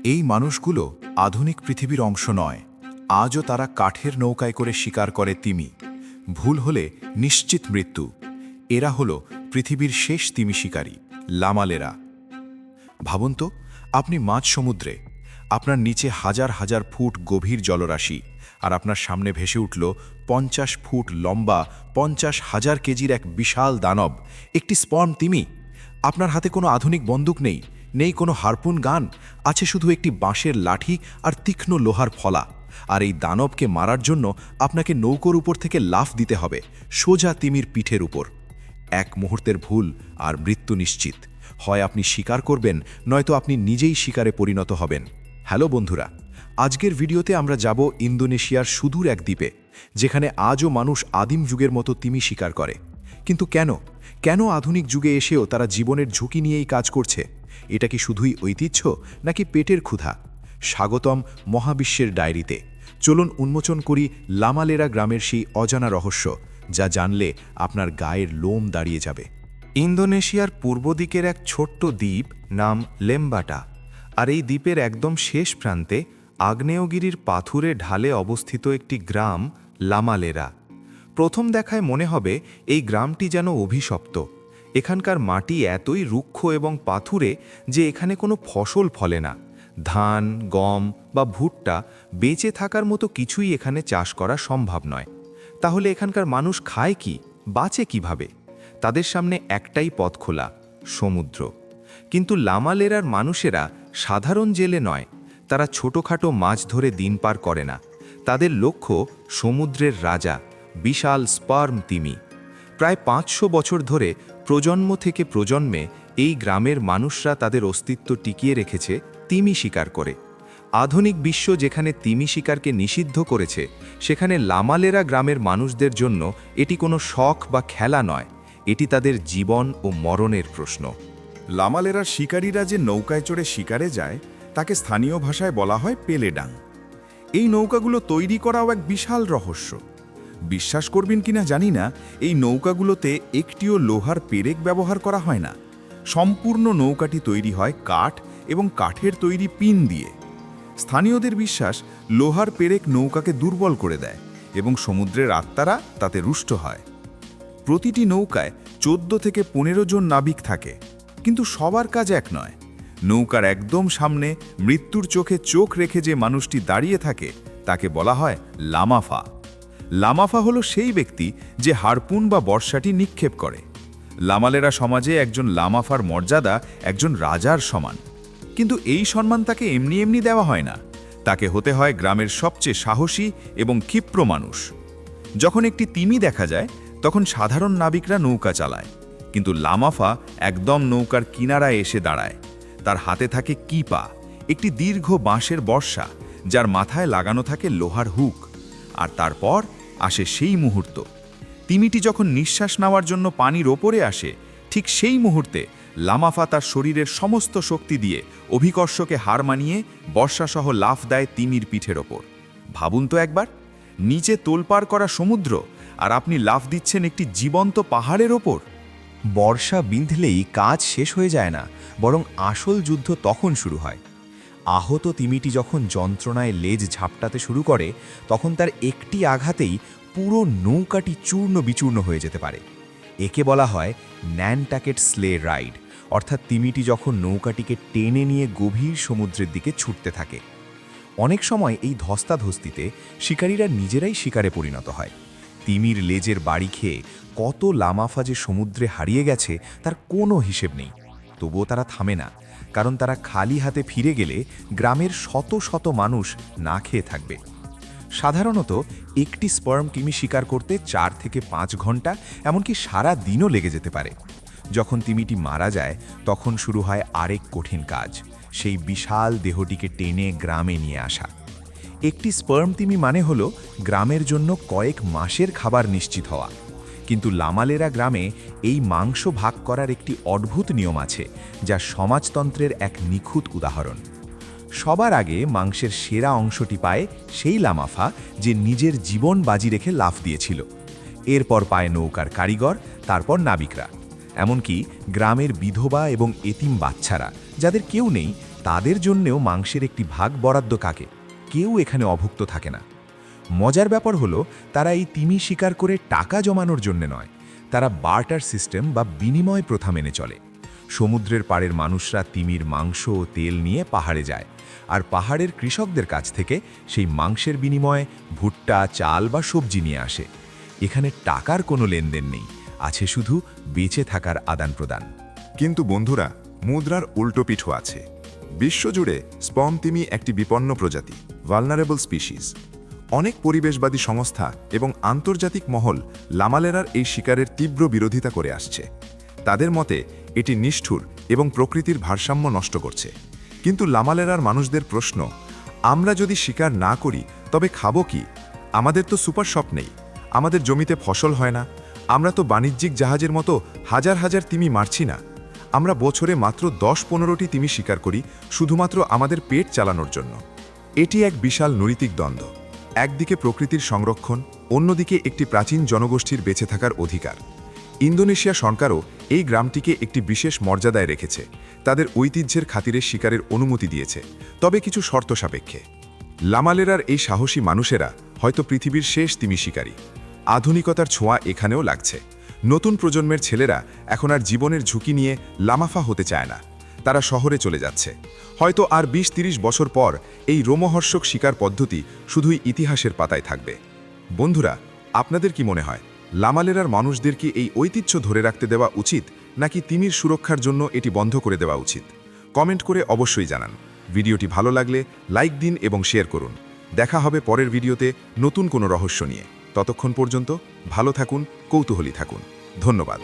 এই মানুষগুলো আধুনিক পৃথিবীর অংশ নয়। আজও তারা কাঠের নৌকায় করে শিকার করে তিমি। ভুল হলে নিশ্চিত মৃত্যু। এরা হলো পৃথিবীর শেষ তিমি শিকারী, লামালেরা। ভাবুন তো, আপনি মাঝ সমুদ্রে, আপনার নিচে হাজার হাজার ফুট গভীর জলরাশি, আর আপনার সামনে ভেসে উঠল 50 ফুট লম্বা 50,000 কেজির এক বিশাল দানব, একটি স্পর্ম তিমি। আপনার হাতে কোনো আধুনিক বন্দুক নেই, নেই কোনো হারপুন গান, আছে শুধু একটি বাঁশের লাঠি আর তীক্ষ্ণ লোহার ফলা। আর এই দানবকে মারার জন্য আপনাকে নৌকোর উপর থেকে লাফ দিতে হবে, সোজা তিমির পিঠের উপর। এক মুহূর্তের ভুল আর মৃত্যু নিশ্চিত। হয় আপনি শিকার করবেন, নয়তো আপনি নিজেই শিকারে পরিণত হবেন। হ্যালো বন্ধুরা, আজকের ভিডিওতে আমরা যাব ইন্দোনেশিয়ার সুদূর এক দ্বীপে, যেখানে আজও মানুষ আদিম যুগের মতো তিমি শিকার করে। কিন্তু কেন আধুনিক যুগে এসেও তারা জীবনের ঝুঁকি নিয়েই কাজ করছে? এটা কি শুধুই ঐতিহ্য, নাকি পেটের ক্ষুধা? স্বাগতম মহাবিশ্বের ডায়েরিতে। চলুন উন্মোচন করি লামালেরা গ্রামের সেই অজানা রহস্য, যা জানলে আপনার গায়ের লোম দাঁড়িয়ে যাবে। ইন্দোনেশিয়ার পূর্ব দিকের এক ছোট্ট দ্বীপ, নাম লেম্বাটা। আর এই দ্বীপের একদম শেষ প্রান্তে আগ্নেয়গিরির পাথুরে ঢালে অবস্থিত একটি গ্রাম, লামালেরা। প্রথম দেখায় মনে হবে এই গ্রামটি যেন অভিশপ্ত। এখানকার মাটি এতই রুক্ষ এবং পাথুরে যে এখানে কোনো ফসল ফলে না। ধান, গম বা ভুট্টা বেঁচে থাকার মতো কিছুই এখানে চাষ করা সম্ভব নয়। তাহলে এখানকার মানুষ খায় কি, বাঁচে কিভাবে? তাদের সামনে একটাই পথ খোলা, সমুদ্র। কিন্তু লামালেরার মানুষেরা সাধারণ জেলে নয়, তারা ছোটোখাটো মাছ ধরে দিন পার করে না। তাদের লক্ষ্য সমুদ্রের রাজা, বিশাল স্পার্ম তিমি। প্রায় 500 বছর ধরে প্রজন্ম থেকে প্রজন্মে এই গ্রামের মানুষরা তাদের অস্তিত্ব টিকিয়ে রেখেছে তিমি শিকার করে। আধুনিক বিশ্ব যেখানে তিমি শিকারকে নিষিদ্ধ করেছে, সেখানে লামালেরা গ্রামের মানুষদের জন্য এটি কোনো শখ বা খেলা নয়, এটি তাদের জীবন ও মরণের প্রশ্ন। লামালেরার শিকারীরা যে নৌকায় চড়ে শিকারে যায়, তাকে স্থানীয় ভাষায় বলা হয় পেলেডাং। এই নৌকাগুলো তৈরি করাও এক বিশাল রহস্য। বিশ্বাস করবেন কিনা জানি না, এই নৌকাগুলোতে একটিও লোহার পেরেক ব্যবহার করা হয় না। সম্পূর্ণ নৌকাটি তৈরি হয় কাঠ এবং কাঠের তৈরি পিন দিয়ে। স্থানীয়দের বিশ্বাস, লোহার পেরেক নৌকাকে দুর্বল করে দেয় এবং সমুদ্রের আত্মারা তাতে রুষ্ট হয়। প্রতিটি নৌকায় 14 থেকে 15 জন নাবিক থাকে, কিন্তু সবার কাজ এক নয়। নৌকার একদম সামনে মৃত্যুর চোখে চোখ রেখে যে মানুষটি দাঁড়িয়ে থাকে, তাকে বলা হয় লামাফা। লামাফা হলো সেই ব্যক্তি যে হারপুন বা বর্ষাটি নিক্ষেপ করে। লামালেরা সমাজে একজন লামাফার মর্যাদা একজন রাজার সমান। কিন্তু এই সম্মান তাকে এমনি এমনি দেওয়া হয় না, তাকে হতে হয় গ্রামের সবচেয়ে সাহসী এবং ক্ষিপ্র মানুষ। যখন একটি তিমি দেখা যায়, তখন সাধারণ নাবিকরা নৌকা চালায়, কিন্তু লামাফা একদম নৌকার কিনারায় এসে দাঁড়ায়। তার হাতে থাকে কিপা, একটি দীর্ঘ বাঁশের বর্ষা, যার মাথায় লাগানো থাকে লোহার হুক। আর তারপর আসে সেই মুহূর্ত। তিমিটি যখন নিঃশ্বাস নেওয়ার জন্য পানির ওপরে আসে, ঠিক সেই মুহূর্তে লামাফা তার শরীরের সমস্ত শক্তি দিয়ে অভিকর্ষকে হার মানিয়ে বর্ষাসহ লাফ দেয় তিমির পিঠের ওপর। ভাবুন তো একবার, নিচে তোলপাড় করা সমুদ্র, আর আপনি লাফ দিচ্ছেন একটি জীবন্ত পাহাড়ের ওপর। বর্ষা বিঁধলেই কাজ শেষ হয়ে যায় না, বরং আসল যুদ্ধ তখন শুরু হয়। আহত তিমিটি যখন যন্ত্রণায় লেজ ঝাপটাতে শুরু করে, তখন তার একটি আঘাতেই পুরো নৌকাটি চূর্ণ বিচূর্ণ হয়ে যেতে পারে। একে বলা হয় ন্যানটাকেট স্লে রাইড, অর্থাৎ তিমিটি যখন নৌকাটিকে টেনে নিয়ে গভীর সমুদ্রের দিকে ছুটতে থাকে। অনেক সময় এই ধস্তাধস্তিতে শিকারীরা নিজেরাই শিকারে পরিণত হয়। তিমির লেজের বাড়ি খেয়ে কত লামাফা যে সমুদ্রে হারিয়ে গেছে তার কোনো হিসেব নেই। তবুও তারা থামে না, কারণ তারা খালি হাতে ফিরে গেলে গ্রামের শত শত মানুষ না খেয়ে থাকবে। সাধারণত একটি স্পার্ম তিমি শিকার করতে 4 থেকে 5 ঘন্টা, এমনকি সারা দিনও লেগে যেতে পারে। যখন তিমিটি মারা যায়, তখন শুরু হয় আরেক কঠিন কাজ, সেই বিশাল দেহটিকে টেনে গ্রামে নিয়ে আসা। একটি স্পার্ম তিমি মানে হলো গ্রামের জন্য কয়েক মাসের খাবার নিশ্চিত হওয়া। কিন্তু লামালেরা গ্রামে এই মাংস ভাগ করার একটি অদ্ভুত নিয়ম আছে, যা সমাজতন্ত্রের এক নিখুঁত উদাহরণ। সবার আগে মাংসের সেরা অংশটি পায় সেই লামাফা যে নিজের জীবন বাজি রেখে লাফ দিয়েছিল। এরপর পায় নৌকার কারিগর, তারপর নাবিকরা, এমনকি গ্রামের বিধবা এবং এতিম বাচ্চারা, যাদের কেউ নেই, তাদের জন্যেও মাংসের একটি ভাগ বরাদ্দ কাকে, কেউ এখানে অভুক্ত থাকে না। মজার ব্যাপার হলো তারা এই তিমি শিকার করে টাকা জমানোর জন্য নয়, তারা বার্টার সিস্টেম বা বিনিময় প্রথা মেনে চলে। সমুদ্রের পাড়ের মানুষরা তিমির মাংস ও তেল নিয়ে পাহাড়ে যায়, আর পাহাড়ের কৃষকদের কাছ থেকে সেই মাংসের বিনিময়ে ভুট্টা, চাল বা সবজি নিয়ে আসে। এখানে টাকার কোনো লেনদেন নেই, আছে শুধু বেঁচে থাকার আদান প্রদান। কিন্তু বন্ধুরা, মুদ্রার উল্টো পিঠও আছে। বিশ্বজুড়ে স্পম তিমি একটি বিপন্ন প্রজাতি, ভালনারেবল স্পিসিস। অনেক পরিবেশবাদী সংস্থা এবং আন্তর্জাতিক মহল লামালেরার এই শিকারের তীব্র বিরোধিতা করে আসছে। তাদের মতে এটি নিষ্ঠুর এবং প্রকৃতির ভারসাম্য নষ্ট করছে। কিন্তু লামালেরার মানুষদের প্রশ্ন, আমরা যদি শিকার না করি তবে খাবো কি? আমাদের তো সুপার শপ নেই, আমাদের জমিতে ফসল হয় না, আমরা তো বাণিজ্যিক জাহাজের মতো হাজার হাজার তিমি মারছি না। আমরা বছরে মাত্র 10-15টি তিমি শিকার করি শুধুমাত্র আমাদের পেট চালানোর জন্য। এটি এক বিশাল নৈতিক দ্বন্দ্ব। একদিকে প্রকৃতির সংরক্ষণ, অন্যদিকে একটি প্রাচীন জনগোষ্ঠীর বেঁচে থাকার অধিকার। ইন্দোনেশিয়া সরকারও এই গ্রামটিকে একটি বিশেষ মর্যাদায় রেখেছে, তাদের ঐতিহ্যের খাতিরে শিকারের অনুমতি দিয়েছে, তবে কিছু শর্ত সাপেক্ষে। লামালেরার এই সাহসী মানুষেরা হয়তো পৃথিবীর শেষ তিমি শিকারী। আধুনিকতার ছোঁয়া এখানেও লাগছে। নতুন প্রজন্মের ছেলেরা এখন আর জীবনের ঝুঁকি নিয়ে লামাফা হতে চায় না, তারা শহরে চলে যাচ্ছে। হয়তো আর 20-30 বছর পর এই রোমহর্ষক শিকার পদ্ধতি শুধুই ইতিহাসের পাতায় থাকবে। বন্ধুরা, আপনাদের কি মনে হয়, লামালেরার মানুষদের কি এই ঐতিহ্য ধরে রাখতে দেওয়া উচিত, নাকি তিমির সুরক্ষার জন্য এটি বন্ধ করে দেওয়া উচিত? কমেন্ট করে অবশ্যই জানান। ভিডিওটি ভালো লাগলে লাইক দিন এবং শেয়ার করুন। দেখা হবে পরের ভিডিওতে নতুন কোনো রহস্য নিয়ে। ততক্ষণ পর্যন্ত ভালো থাকুন, কৌতূহলী থাকুন। ধন্যবাদ।